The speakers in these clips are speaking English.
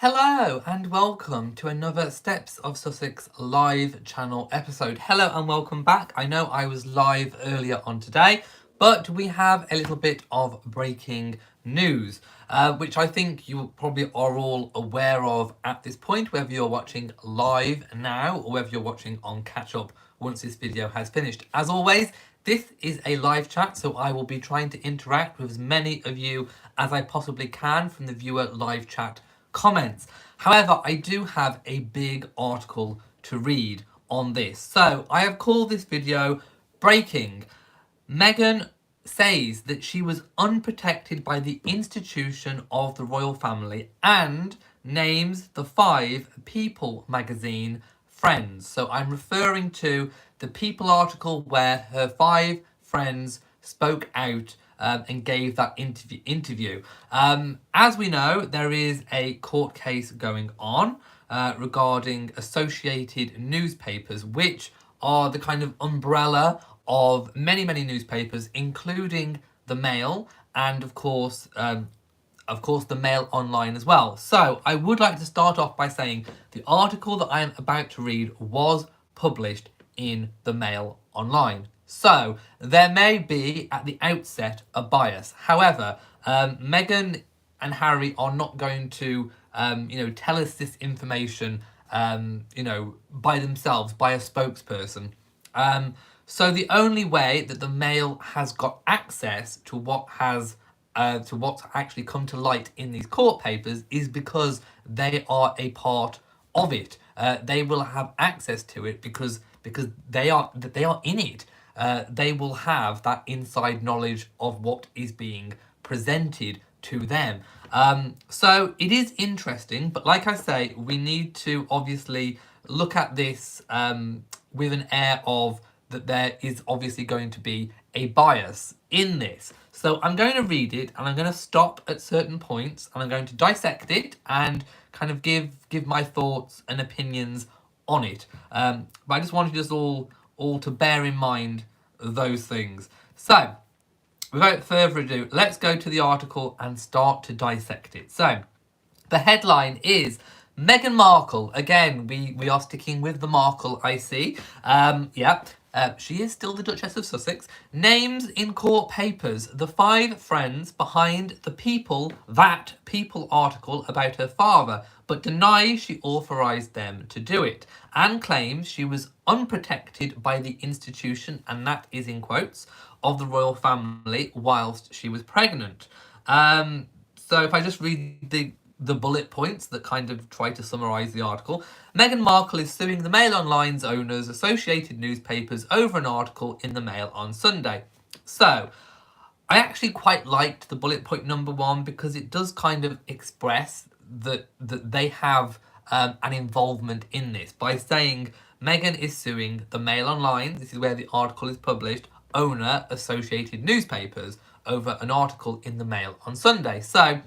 Hello and welcome to another Steps of Sussex live channel episode. Hello and welcome back. I know I was live earlier on today, but we have a little bit of breaking news, which I think you probably are all aware of at this point, whether you're watching live now or whether you're watching on catch up once this video has finished. As always, this is a live chat, so I will be trying to interact with as many of you as I possibly can from the viewer live chat comments. However, I do have a big article to read on this. So I have called this video Breaking. Meghan says that she was unprotected by the institution of the royal family and names the 5 People magazine friends. So I'm referring to the People article where her 5 friends spoke out and gave that interview. As we know, there is a court case going on regarding associated newspapers, which are the kind of umbrella of many newspapers, including the Mail and of course the Mail Online as well. So I would like to start off by saying the article that I am about to read was published in the Mail Online. So there may be at the outset a bias. However, Meghan and Harry are not going to tell us this information by themselves, by a spokesperson. So the only way that the Mail has got access to what's actually come to light in these court papers is because they are a part of it. They will have access to it because they are in it. They will have that inside knowledge of what is being presented to them. So it is interesting, but like I say, we need to obviously look at this with an air of that there is obviously going to be a bias in this. So I'm going to read it and I'm going to stop at certain points and I'm going to dissect it and kind of give my thoughts and opinions on it. But I just wanted us all to bear in mind those things. So without further ado, let's go to the article and start to dissect it. So the headline is Meghan Markle. Again, we are sticking with the Markle, I see. She is still the Duchess of Sussex. Names in court papers the 5 friends behind the People article about her father, but denies she authorised them to do it, and claims she was unprotected by the institution, and that is in quotes, of the royal family whilst she was pregnant. So if I just read the bullet points that kind of try to summarise the article. Meghan Markle is suing the Mail Online's owners, Associated Newspapers, over an article in the Mail on Sunday. So, I actually quite liked the bullet point number 1 because it does kind of express that they have an involvement in this by saying Meghan is suing the Mail Online, this is where the article is published, owner, Associated Newspapers, over an article in the Mail on Sunday. So,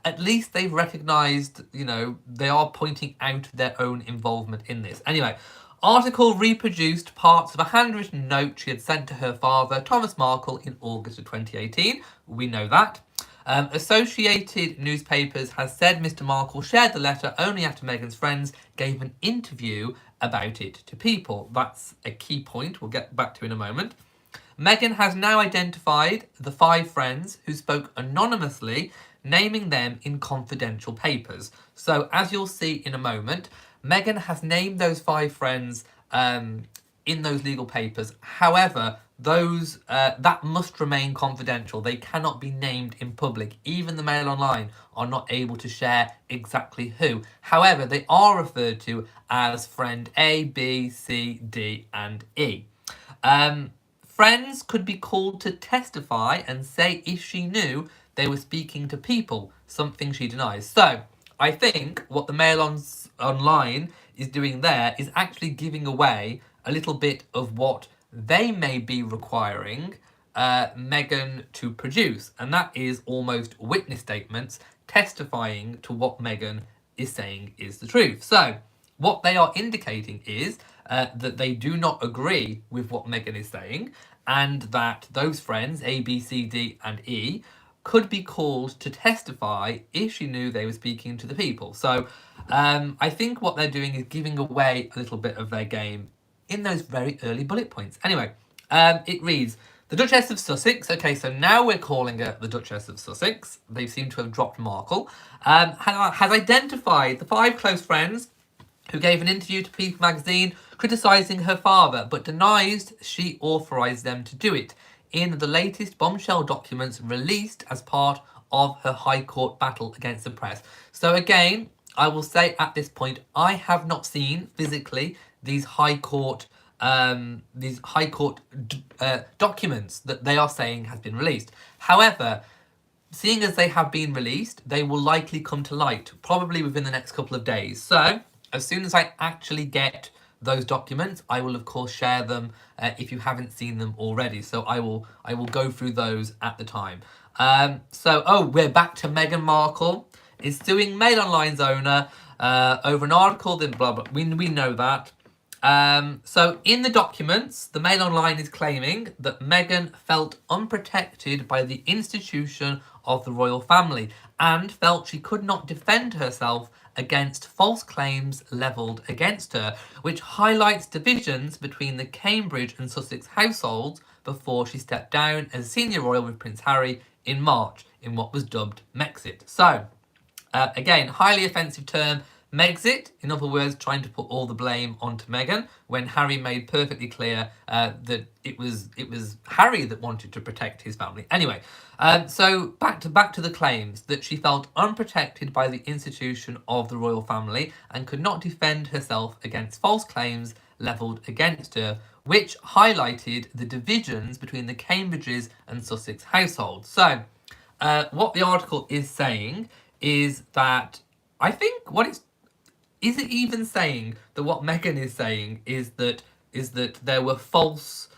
at least they've recognised, they are pointing out their own involvement in this. Anyway, article reproduced parts of a handwritten note she had sent to her father, Thomas Markle, in August of 2018. We know that. Associated Newspapers has said Mr. Markle shared the letter only after Meghans Friends gave an interview about it to People. That's a key point we'll get back to in a moment. Meghan has now identified the 5 friends who spoke anonymously, naming them in confidential papers. So, as you'll see in a moment, Meghan has named those 5 friends in those legal papers. However, those that must remain confidential. They cannot be named in public. Even the Mail Online are not able to share exactly who. However, they are referred to as friend A, B, C, D, and E. Friends could be called to testify and say if she knew they were speaking to People, something she denies. So, I think what the Mail Online is doing there is actually giving away a little bit of what they may be requiring Meghan to produce, and that is almost witness statements testifying to what Meghan is saying is the truth. So, what they are indicating is that they do not agree with what Meghan is saying, and that those friends, A, B, C, D, and E, could be called to testify if she knew they were speaking to the people. So I think what they're doing is giving away a little bit of their game in those very early bullet points. Anyway, it reads, the Duchess of Sussex, okay, so now we're calling her the Duchess of Sussex. They seem to have dropped Markle, has identified the 5 close friends who gave an interview to People magazine criticising her father, but denies she authorised them to do it in the latest bombshell documents released as part of her High Court battle against the press. So again, I will say at this point, I have not seen physically these High Court documents that they are saying has been released. However, seeing as they have been released, they will likely come to light, probably within the next couple of days. So, as soon as I actually get those documents, I will of course share them if you haven't seen them already. So I will go through those at the time. We're back to Meghan Markle is suing Mail Online's owner over an article, then blah blah. We know that. So in the documents, the Mail Online is claiming that Meghan felt unprotected by the institution of the royal family and felt she could not defend herself against false claims levelled against her, which highlights divisions between the Cambridge and Sussex households before she stepped down as senior royal with Prince Harry in March in what was dubbed Megxit. So, again, highly offensive term, Megxit, in other words, trying to put all the blame onto Meghan, when Harry made perfectly clear that it was Harry that wanted to protect his family. Anyway, so back to the claims that she felt unprotected by the institution of the royal family and could not defend herself against false claims levelled against her, which highlighted the divisions between the Cambridges and Sussex households. So, what the article is saying is that I think is it even saying that what Meghan is saying is that there were false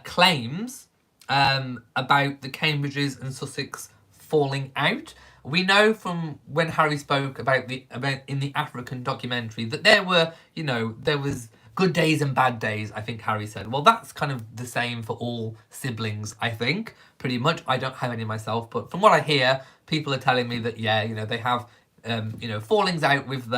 claims about the Cambridges and Sussex falling out? We know from when Harry spoke about in the African documentary that there was good days and bad days, I think Harry said. Well, that's kind of the same for all siblings, I think, pretty much. I don't have any myself, but from what I hear, people are telling me that, they have, fallings out with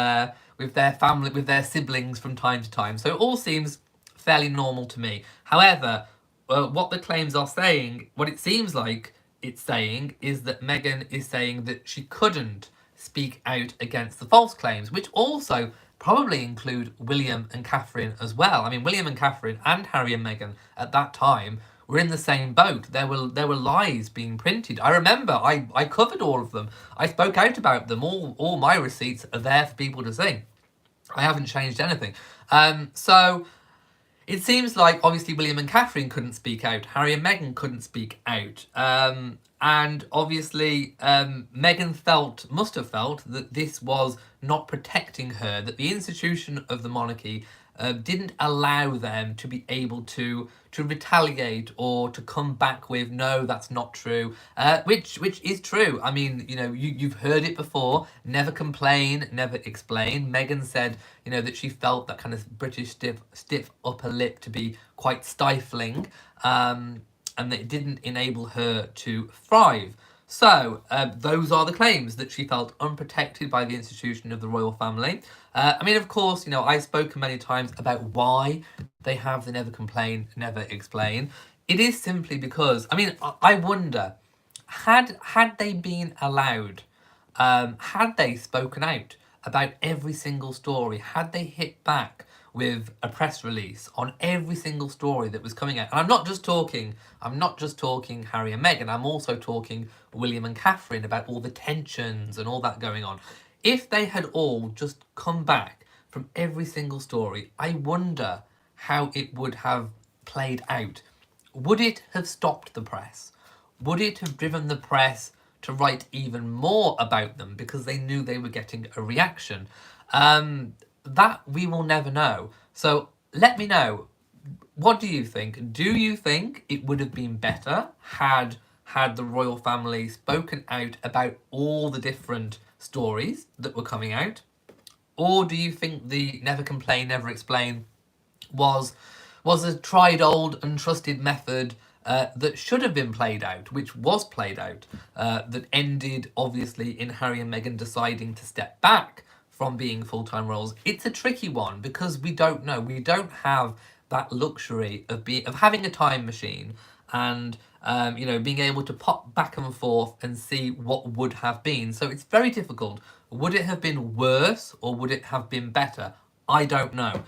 their family, with their siblings from time to time. So it all seems fairly normal to me. However, what the claims are saying, what it seems like it's saying, is that Meghan is saying that she couldn't speak out against the false claims, which also probably include William and Catherine as well. I mean, William and Catherine and Harry and Meghan at that time were in the same boat. There were lies being printed. I remember I covered all of them. I spoke out about them. All my receipts are there for people to see. I haven't changed anything. So it seems like obviously William and Catherine couldn't speak out. Harry and Meghan couldn't speak out. And obviously Meghan must have felt that this was not protecting her, that the institution of the monarchy didn't allow them to be able to retaliate or to come back with, no, that's not true, which is true. I mean, you've heard it before, never complain, never explain. Meghan said, that she felt that kind of British stiff upper lip to be quite stifling, and that it didn't enable her to thrive. So, those are the claims, that she felt unprotected by the institution of the royal family. I mean, of course, I've spoken many times about why they have the never complain, never explain. It is simply because, I wonder, had they been allowed, had they spoken out about every single story, had they hit back with a press release on every single story that was coming out. And I'm not just talking Harry and Meghan, I'm also talking William and Catherine about all the tensions and all that going on. If they had all just come back from every single story, I wonder how it would have played out. Would it have stopped the press? Would it have driven the press to write even more about them because they knew they were getting a reaction? That we will never know. So let me know. What do you think? Do you think it would have been better had the royal family spoken out about all the different stories that were coming out? Or do you think the never complain, never explain was a tried old and trusted method that should have been played out, which was played out, that ended obviously in Harry and Meghan deciding to step back from being full-time roles. It's a tricky one because we don't know. We don't have that luxury of having a time machine and being able to pop back and forth and see what would have been. So it's very difficult. Would it have been worse or would it have been better? I don't know.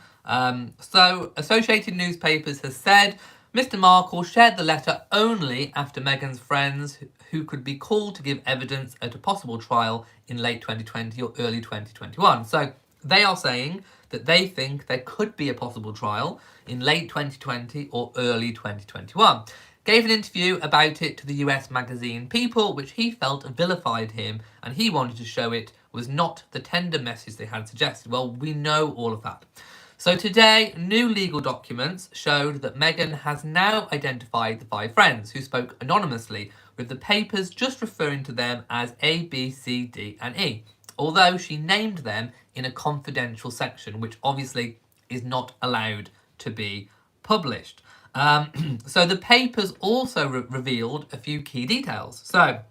So Associated Newspapers has said Mr. Markle shared the letter only after Meghans Friends, who could be called to give evidence at a possible trial in late 2020 or early 2021. So they are saying that they think there could be a possible trial in late 2020 or early 2021. Gave an interview about it to the US magazine People, which he felt vilified him, and he wanted to show it was not the tender message they had suggested. Well, we know all of that. So today, new legal documents showed that Meghan has now identified the 5 friends who spoke anonymously, with the papers just referring to them as A, B, C, D and E, although she named them in a confidential section, which obviously is not allowed to be published. So the papers also revealed a few key details. So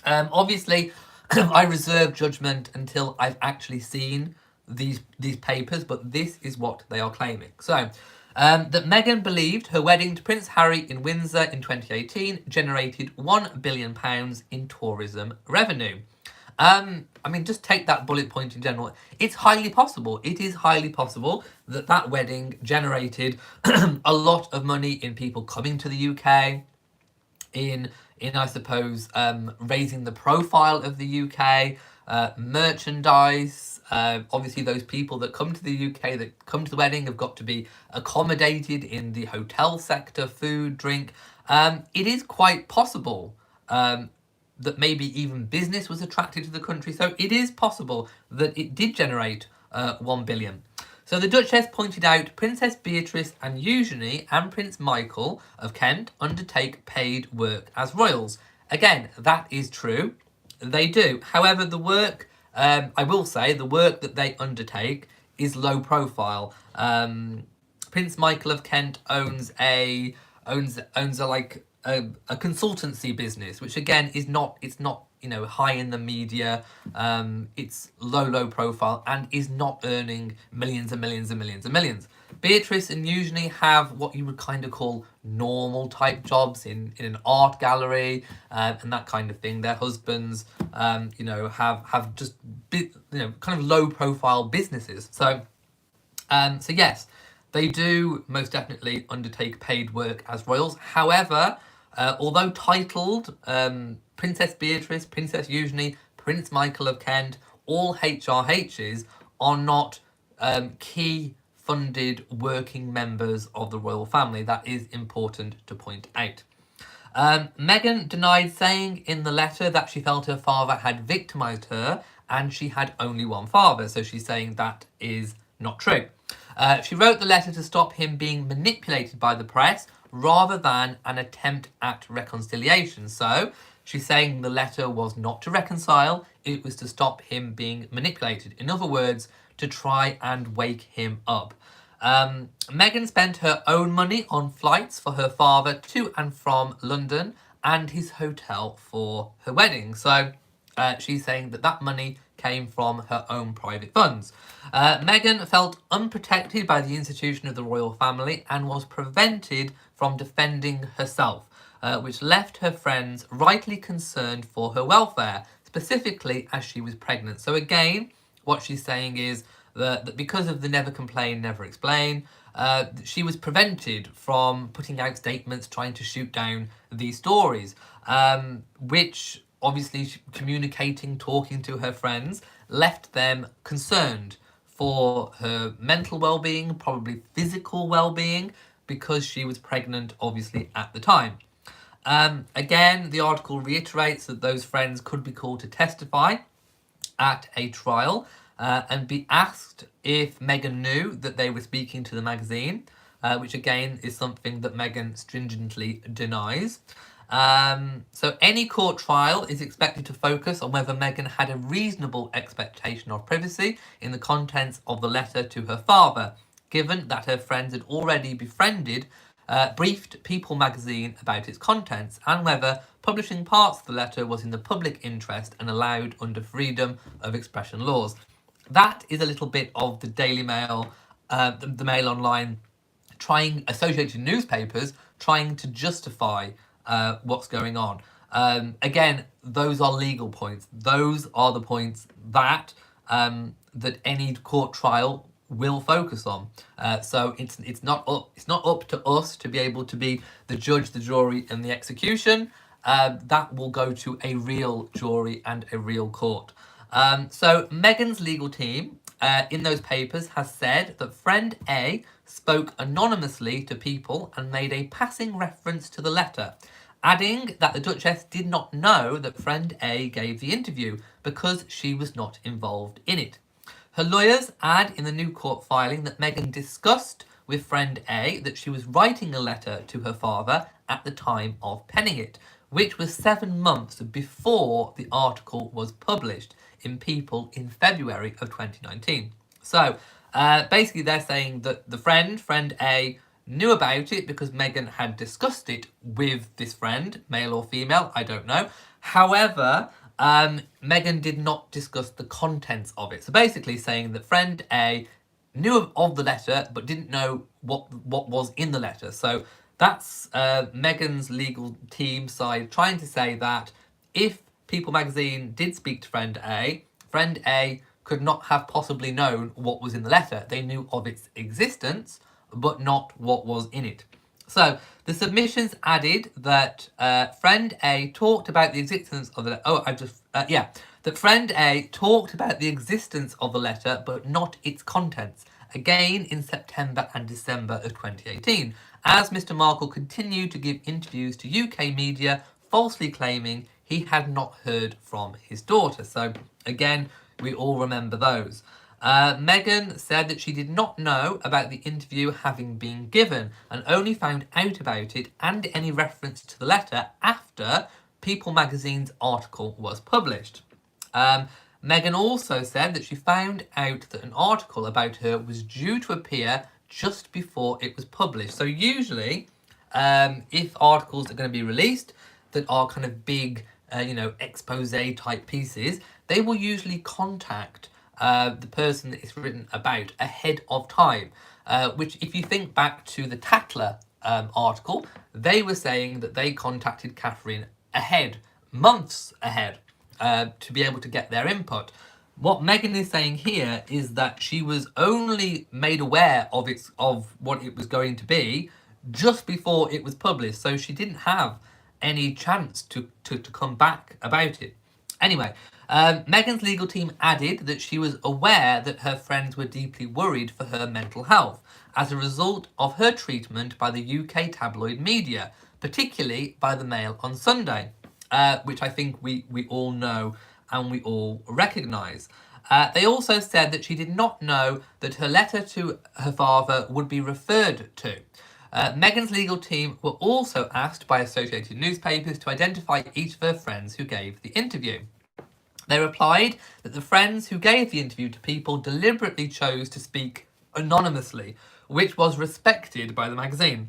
obviously, I reserve judgment until I've actually seen these papers, but this is what they are claiming. So, that Meghan believed her wedding to Prince Harry in Windsor in 2018 generated £1 billion in tourism revenue. Just take that bullet point in general. It's highly possible. It is highly possible that that wedding generated a lot of money in people coming to the UK, in I suppose raising the profile of the UK, merchandise. Obviously, those people that come to the UK, that come to the wedding, have got to be accommodated in the hotel sector, food, drink. It is quite possible that maybe even business was attracted to the country. So it is possible that it did generate 1 billion. So the Duchess pointed out Princess Beatrice and Eugenie and Prince Michael of Kent undertake paid work as royals. Again, that is true. They do. However, the work, I will say, the work that they undertake is low profile. Prince Michael of Kent owns a consultancy business, which again is not, it's not, high in the media. It's low profile and is not earning millions and millions and millions and millions. Beatrice and Eugenie have what you would kind of call normal type jobs in an art gallery and that kind of thing. Their husbands, have just kind of low profile businesses. So yes, they do most definitely undertake paid work as royals. However, although titled Princess Beatrice, Princess Eugenie, Prince Michael of Kent, all HRHs, are not key funded working members of the royal family. That is important to point out. Meghan denied saying in the letter that she felt her father had victimised her and she had only one father. So she's saying that is not true. She wrote the letter to stop him being manipulated by the press rather than an attempt at reconciliation. So she's saying the letter was not to reconcile, it was to stop him being manipulated. In other words, to try and wake him up. Meghan spent her own money on flights for her father to and from London and his hotel for her wedding. So she's saying that that money came from her own private funds. Meghan felt unprotected by the institution of the royal family and was prevented from defending herself, which left her friends rightly concerned for her welfare, specifically as she was pregnant. So again, what she's saying is that because of the never complain, never explain, she was prevented from putting out statements trying to shoot down these stories, which obviously communicating, talking to her friends, left them concerned for her mental well-being, probably physical well-being, because she was pregnant, obviously, at the time. Again, the article reiterates that those friends could be called to testify at a trial and be asked if Meghan knew that they were speaking to the magazine, which again is something that Meghan stringently denies. So any court trial is expected to focus on whether Meghan had a reasonable expectation of privacy in the contents of the letter to her father, given that her friends had already befriended briefed People magazine about its contents and whether publishing parts of the letter was in the public interest and allowed under freedom of expression laws. That is a little bit of the Daily Mail, the Mail Online, associated newspapers trying to justify what's going on. Again, those are legal points. Those are the points that that any court trial will focus on. So it's not up to us to be able to be the judge, the jury, and the execution. That will go to a real jury and a real court. So Meghan's legal team in those papers has said that friend A spoke anonymously to People and made a passing reference to the letter, adding that the Duchess did not know that friend A gave the interview because she was not involved in it. Her lawyers add in the new court filing that Meghan discussed with friend A that she was writing a letter to her father at the time of penning it, which was 7 months before the article was published in People in February of 2019. So basically they're saying that the friend A, knew about it because Meghan had discussed it with this friend, male or female, I don't know. However, Meghan did not discuss the contents of it. So basically saying that friend A knew of the letter but didn't know what was in the letter. So that's Meghan's legal team side trying to say that if People magazine did speak to friend A could not have possibly known what was in the letter. They knew of its existence, but not what was in it. So the submissions added that friend A talked about the existence of the that friend A talked about the existence of the letter, but not its contents. Again in September and December of 2018, as Mr. Markle continued to give interviews to UK media, falsely claiming he had not heard from his daughter. So again, we all remember those. Meghan said that she did not know about the interview having been given and only found out about it and any reference to the letter after People magazine's article was published. Meghan also said that she found out that an article about her was due to appear just before it was published. So usually, if articles are going to be released that are kind of big, expose type pieces, they will usually contact the person that it's written about ahead of time. Which, if you think back to the Tatler article, they were saying that they contacted Catherine months ahead, to be able to get their input. What Meghan is saying here is that she was only made aware of what it was going to be just before it was published, so she didn't have any chance to come back about it. Anyway, Meghan's legal team added that she was aware that her friends were deeply worried for her mental health as a result of her treatment by the UK tabloid media, particularly by the Mail on Sunday, which I think we all know and we all recognise. They also said that she did not know that her letter to her father would be referred to. Meghan's legal team were also asked by Associated Newspapers to identify each of her friends who gave the interview. They replied that the friends who gave the interview to People deliberately chose to speak anonymously, which was respected by the magazine.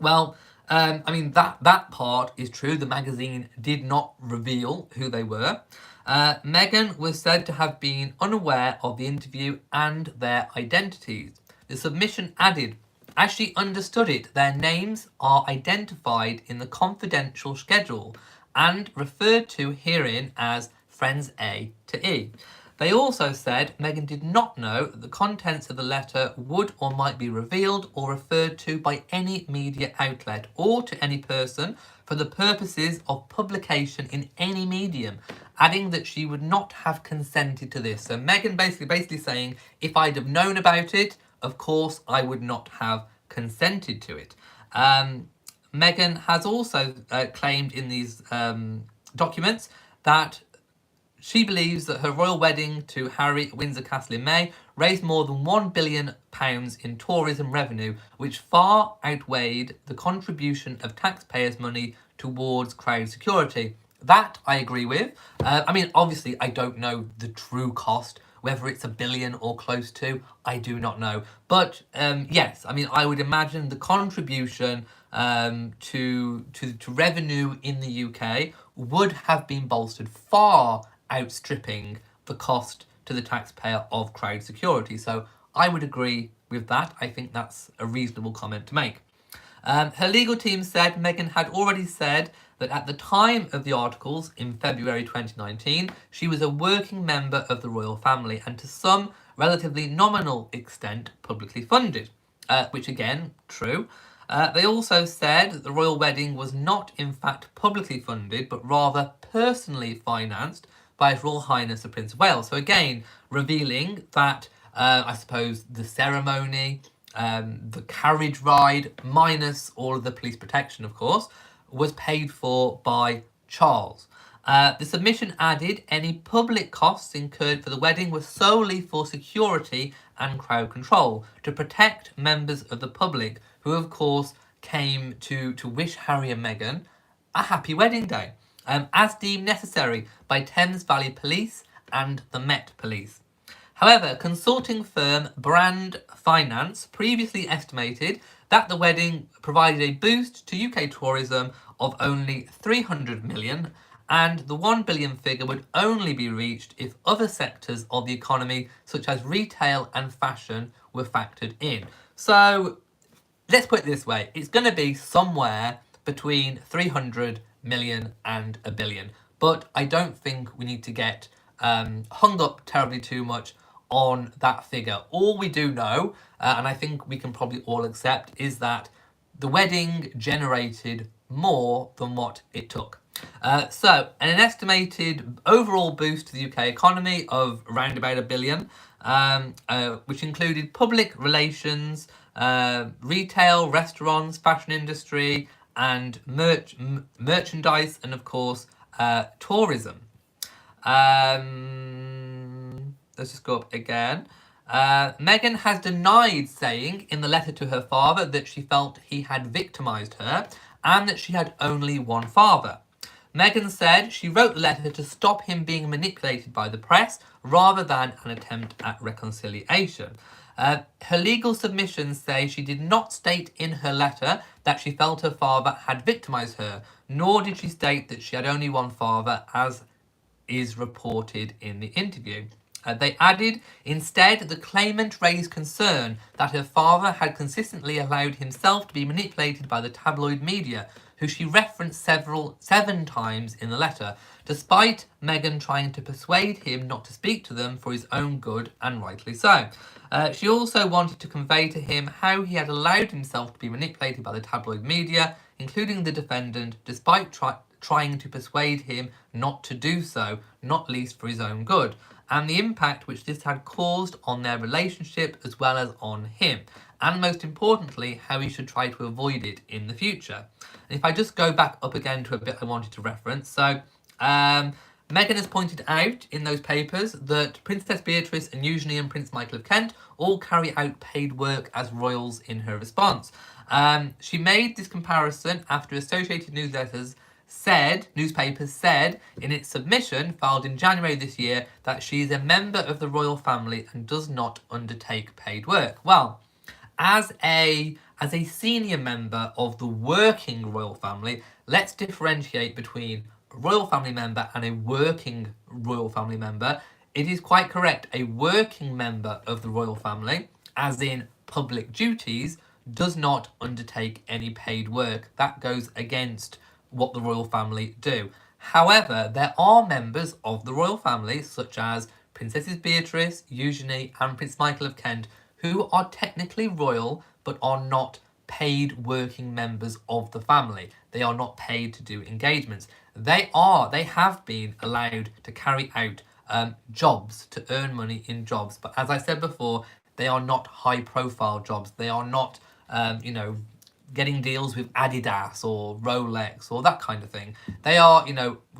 Well, that part is true. The magazine did not reveal who they were. Meghan was said to have been unaware of the interview and their identities. The submission added, as she understood it, their names are identified in the confidential schedule and referred to herein as friends A to E. They also said Meghan did not know that the contents of the letter would or might be revealed or referred to by any media outlet or to any person for the purposes of publication in any medium, adding that she would not have consented to this. So Meghan basically saying, if I'd have known about it, of course I would not have consented to it. Meghan has also claimed in these documents that she believes that her royal wedding to Harry at Windsor Castle in May raised more than £1 billion in tourism revenue, which far outweighed the contribution of taxpayers' money towards crowd security. That I agree with. Obviously, I don't know the true cost. Whether it's $1 billion or close to, I do not know. But yes, I mean, I would imagine the contribution to revenue in the UK would have been bolstered, far outstripping the cost to the taxpayer of crowd security. So I would agree with that. I think that's a reasonable comment to make. Her legal team said Meghan had already said that at the time of the articles in February 2019, she was a working member of the royal family and to some relatively nominal extent publicly funded, which again, true. They also said that the royal wedding was not in fact publicly funded, but rather personally financed by His Royal Highness the Prince of Wales. So again, revealing that, I suppose, the ceremony, the carriage ride, minus all of the police protection, of course, was paid for by Charles. The submission added any public costs incurred for the wedding were solely for security and crowd control, to protect members of the public who, of course, came to wish Harry and Meghan a happy wedding day, as deemed necessary by Thames Valley Police and the Met Police. However, consulting firm Brand Finance previously estimated that the wedding provided a boost to UK tourism of only 300 million, and the 1 billion figure would only be reached if other sectors of the economy, such as retail and fashion, were factored in. So let's put it this way, it's going to be somewhere between 300 million and a billion. But I don't think we need to get hung up terribly too much on that figure. All we do know, and I think we can probably all accept, is that the wedding generated more than what it took. So, an estimated overall boost to the UK economy of around about $1 billion, which included public relations, retail, restaurants, fashion industry, and merchandise, and of course, tourism. Let's just go up again. Meghan has denied saying in the letter to her father that she felt he had victimised her and that she had only one father. Meghan said she wrote the letter to stop him being manipulated by the press rather than an attempt at reconciliation. Her legal submissions say she did not state in her letter that she felt her father had victimised her, nor did she state that she had only one father, as is reported in the interview. They added, instead, the claimant raised concern that her father had consistently allowed himself to be manipulated by the tabloid media, who she referenced 7 times in the letter, despite Meghan trying to persuade him not to speak to them for his own good, and rightly so. She also wanted to convey to him how he had allowed himself to be manipulated by the tabloid media, including the defendant, despite trying to persuade him not to do so, not least for his own good, and the impact which this had caused on their relationship as well as on him, and most importantly, how he should try to avoid it in the future. And if I just go back up again to a bit I wanted to reference, so Meghan has pointed out in those papers that Princess Beatrice and Eugenie and Prince Michael of Kent all carry out paid work as royals in her response. She made this comparison after Associated Newspapers said in its submission filed in January this year that she is a member of the royal family and does not undertake paid work. Well, as a senior member of the working royal family, let's differentiate between a royal family member and a working royal family member. It is quite correct, a working member of the royal family, as in public duties, does not undertake any paid work. That goes against what the royal family do. However, there are members of the royal family, such as Princesses Beatrice, Eugenie, and Prince Michael of Kent, who are technically royal but are not paid working members of the family. They are not paid to do engagements. They have been allowed to carry out jobs, to earn money in jobs. But as I said before, they are not high profile jobs. They are not, getting deals with Adidas or Rolex or that kind of thing. They are,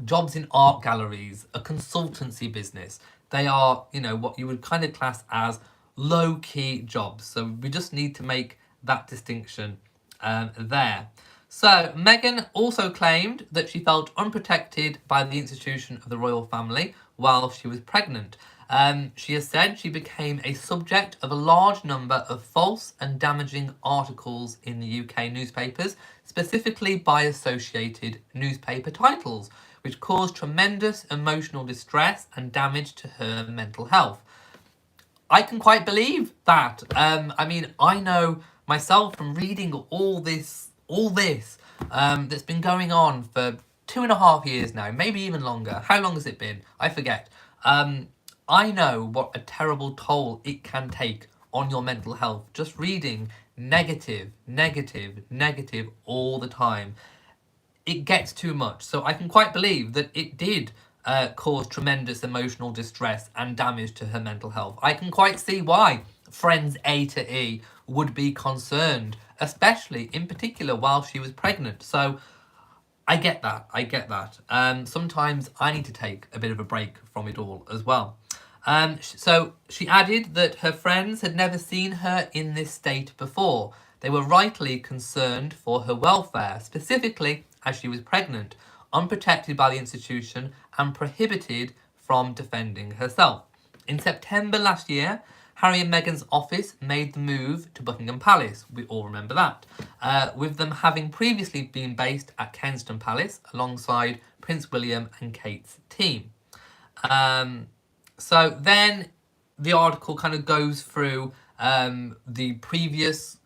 jobs in art galleries, a consultancy business. They are, what you would kind of class as low-key jobs. So we just need to make that distinction there. So Meghan also claimed that she felt unprotected by the institution of the royal family while she was pregnant. She has said she became a subject of a large number of false and damaging articles in the UK newspapers, specifically by associated newspaper titles, which caused tremendous emotional distress and damage to her mental health. I can quite believe that. I mean, I know myself from reading all this that's been going on for 2.5 years now, maybe even longer. How long has it been? I forget. I know what a terrible toll it can take on your mental health just reading negative, negative, negative all the time. It gets too much. So I can quite believe that it did cause tremendous emotional distress and damage to her mental health. I can quite see why friends A to E would be concerned, especially in particular while she was pregnant. So I get that. I get that. Sometimes I need to take a bit of a break from it all as well. So she added that her friends had never seen her in this state before. They were rightly concerned for her welfare, specifically as she was pregnant, unprotected by the institution, and prohibited from defending herself. In September last year, Harry and Meghan's office made the move to Buckingham Palace. We all remember that. With them having previously been based at Kensington Palace alongside Prince William and Kate's team. So then the article kind of goes through the previous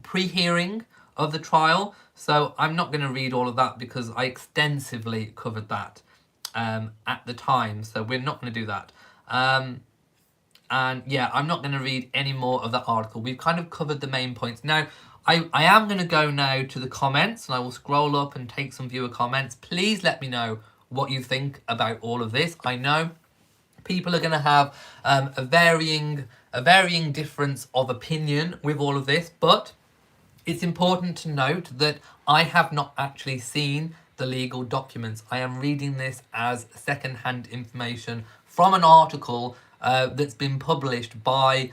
pre-hearing of the trial. So I'm not going to read all of that because I extensively covered that at the time. So we're not going to do that. And yeah, I'm not going to read any more of that article. We've kind of covered the main points. Now, I am going to go now to the comments, and I will scroll up and take some viewer comments. Please let me know what you think about all of this. I know people are going to have a varying difference of opinion with all of this, but it's important to note that I have not actually seen the legal documents. I am reading this as second-hand information from an article that's been published by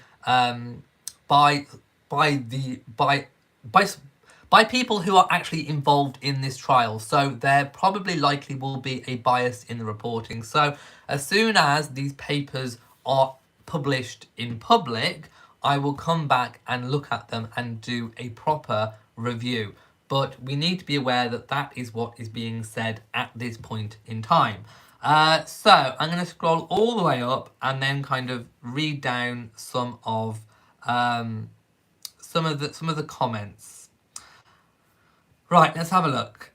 people who are actually involved in this trial. So there probably likely will be a bias in the reporting. So as soon as these papers are published in public, I will come back and look at them and do a proper review. But we need to be aware that that is what is being said at this point in time. So I'm going to scroll all the way up and then kind of read down some of the comments. Right, let's have a look.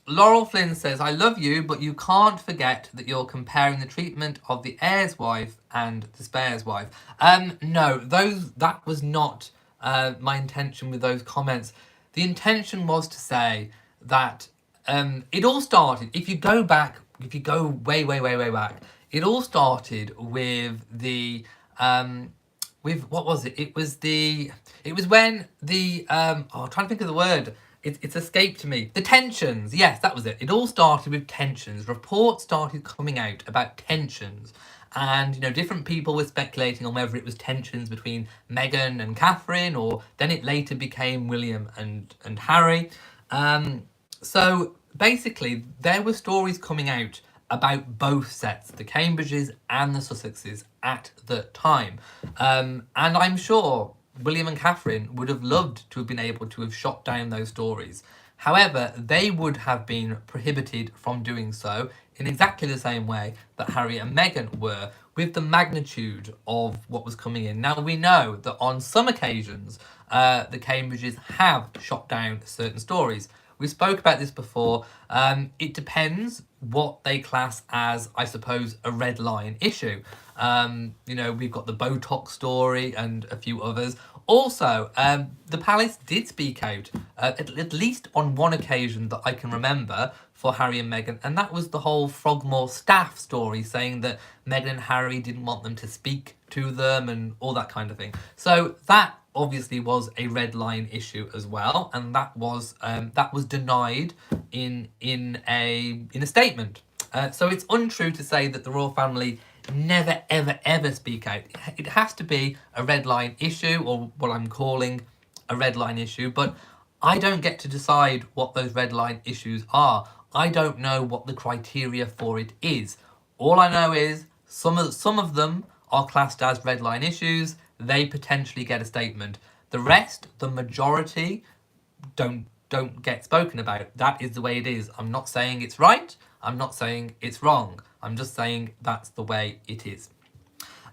Laurel Thin says, I love you, but you can't forget that you're comparing the treatment of the heir's wife and the spare's wife. No, that was not my intention with those comments. The intention was to say that it all started, if you go way, way, way, way back, it all started with the with what was it? It was when the I'm trying to think of the word. It's escaped me. The tensions. Yes, that was it. It all started with tensions. Reports started coming out about tensions. And, different people were speculating on whether it was tensions between Meghan and Catherine, or then it later became William and Harry. So basically, there were stories coming out about both sets, the Cambridges and the Sussexes, at the time. And I'm sure William and Catherine would have loved to have been able to have shot down those stories. However, they would have been prohibited from doing so in exactly the same way that Harry and Meghan were, with the magnitude of what was coming in. Now, we know that on some occasions, the Cambridges have shot down certain stories. We spoke about this before. It depends what they class as, I suppose, a red line issue. We've got the Botox story and a few others. Also, the palace did speak out, at least on one occasion that I can remember, for Harry and Meghan, and that was the whole Frogmore staff story, saying that Meghan and Harry didn't want them to speak to them and all that kind of thing. So that obviously was a red line issue as well, and that was denied in a statement. So it's untrue to say that the royal family never ever ever speak out. It has to be a red line issue, or what I'm calling a red line issue, but I don't get to decide what those red line issues are. I don't know what the criteria for it is. All I know is some of them are classed as red line issues. They potentially get a statement. The rest, the majority, don't get spoken about. That is the way it is. I'm not saying it's right. I'm not saying it's wrong. I'm just saying that's the way it is.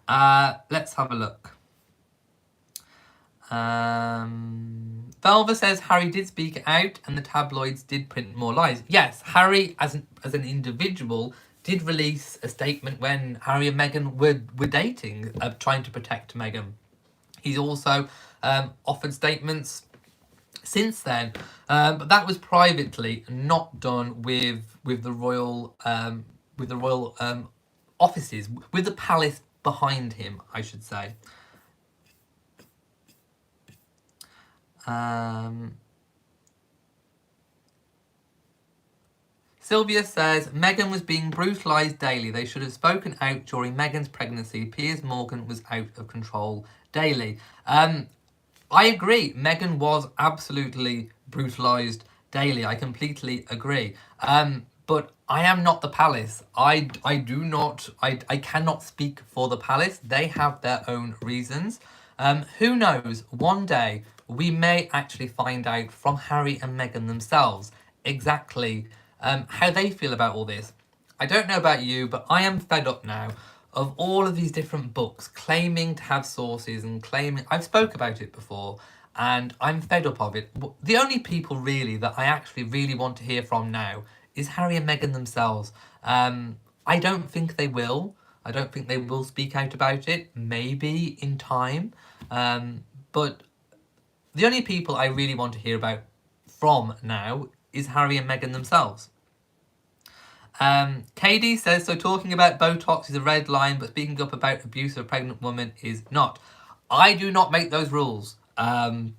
Let's have a look. Velva says Harry did speak out and the tabloids did print more lies. Yes, Harry as an individual did release a statement when Harry and Meghan were dating, trying to protect Meghan. He's also offered statements since then, but that was privately, not done with the royal offices, with the palace behind him, I should say. Sylvia says, Meghan was being brutalised daily. They should have spoken out during Meghan's pregnancy. Piers Morgan was out of control daily. I agree. Meghan was absolutely brutalised daily. I completely agree. But I am not the palace. I cannot speak for the palace. They have their own reasons. Who knows? One day we may actually find out from Harry and Meghan themselves exactly how they feel about all this. I don't know about you, but I am fed up now of all of these different books claiming to have sources and claiming... I've spoke about it before, and I'm fed up of it. The only people really that I actually really want to hear from now is Harry and Meghan themselves. I don't think they will. I don't think they will speak out about it. Maybe in time. But the only people I really want to hear about from now is Harry and Meghan themselves. KD says, so talking about Botox is a red line, but speaking up about abuse of a pregnant woman is not. I do not make those rules. That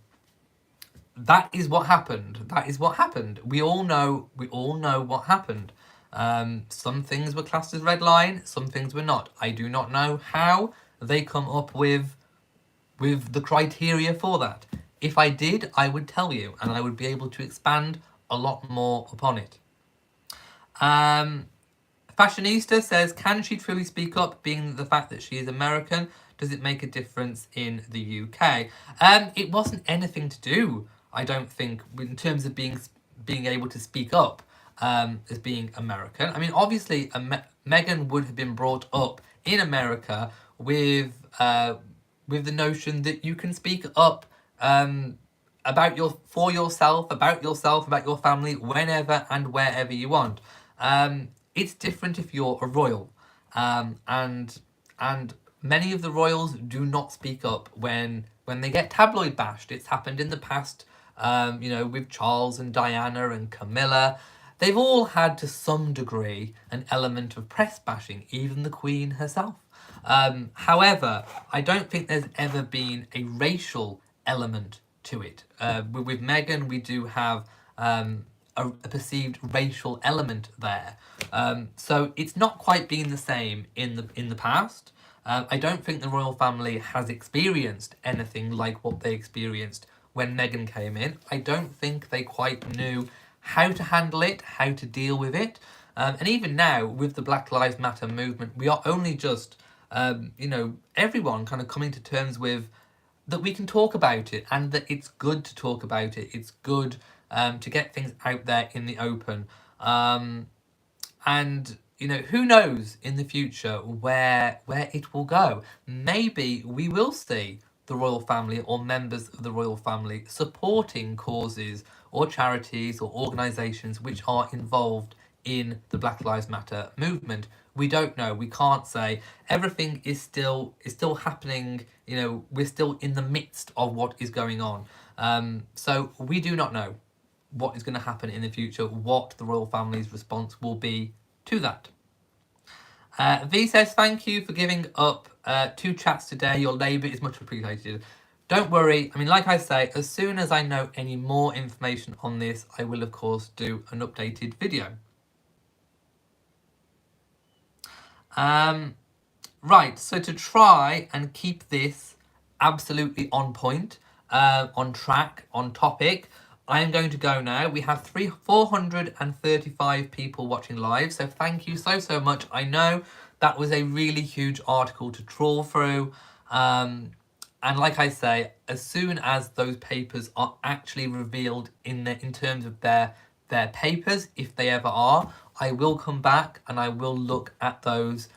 is what happened. That is what happened. We all know what happened. Some things were classed as red line, some things were not. I do not know how they come up with the criteria for that. If I did, I would tell you, and I would be able to expand a lot more upon it. Fashionista says, can she truly speak up, being the fact that she is American? Does it make a difference in the UK? It wasn't anything to do, I don't think, in terms of being able to speak up as being American. I mean, obviously, Meghan would have been brought up in America with the notion that you can speak up about yourself, about your family, whenever and wherever you want. It's different if you're a royal, and many of the royals do not speak up when they get tabloid bashed. It's happened in the past, with Charles and Diana and Camilla. They've all had, to some degree, an element of press bashing, even the Queen herself. However, I don't think there's ever been a racial element to it. With Meghan, we do have a perceived racial element there. So it's not quite been the same in the past. I don't think the royal family has experienced anything like what they experienced when Meghan came in. I don't think they quite knew how to handle it, how to deal with it. And even now, with the Black Lives Matter movement, we are only just, everyone kind of coming to terms with that we can talk about it, and that it's good to talk about it. It's good to get things out there in the open. And, who knows in the future where it will go. Maybe we will see the royal family or members of the royal family supporting causes or charities or organisations which are involved in the Black Lives Matter movement. We don't know. We can't say. Everything is still happening. We're still in the midst of what is going on. So we do not know what is going to happen in the future, what the royal family's response will be to that. V says, thank you for giving up 2 chats today. Your labour is much appreciated. Don't worry. I mean, like I say, as soon as I know any more information on this, I will, of course, do an updated video. Right, so to try and keep this absolutely on point, on track, on topic, I am going to go now. We have 435 people watching live, so thank you so much. I know that was a really huge article to trawl through. And like I say, as soon as those papers are actually revealed in terms of their papers, if they ever are, I will come back and I will look at those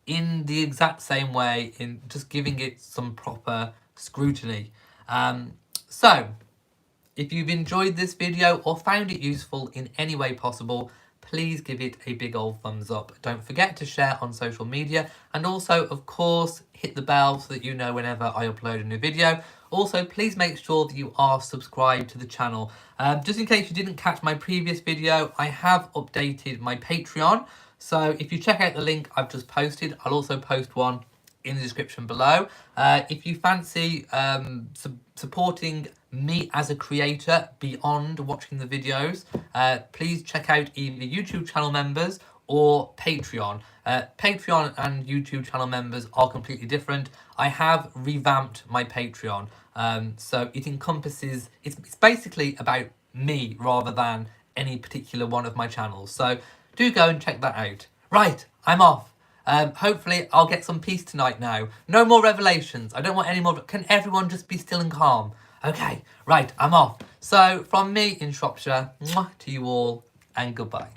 in the exact same way, in just giving it some proper scrutiny. So, if you've enjoyed this video or found it useful in any way possible, please give it a big old thumbs up. Don't forget to share on social media, and also, of course, hit the bell so that you know whenever I upload a new video. Also, please make sure that you are subscribed to the channel. Just in case you didn't catch my previous video, I have updated my Patreon. So if you check out the link I've just posted, I'll also post one in the description below. If you fancy supporting me as a creator beyond watching the videos, please check out either YouTube channel members or Patreon. Patreon and YouTube channel members are completely different. I have revamped my Patreon, so it encompasses, it's basically about me rather than any particular one of my channels. So do go and check that out. Right, I'm off. Hopefully I'll get some peace tonight now. No more revelations. I don't want any more. Can everyone just be still and calm? Okay, right, I'm off. So from me in Shropshire, mwah, to you all, and goodbye.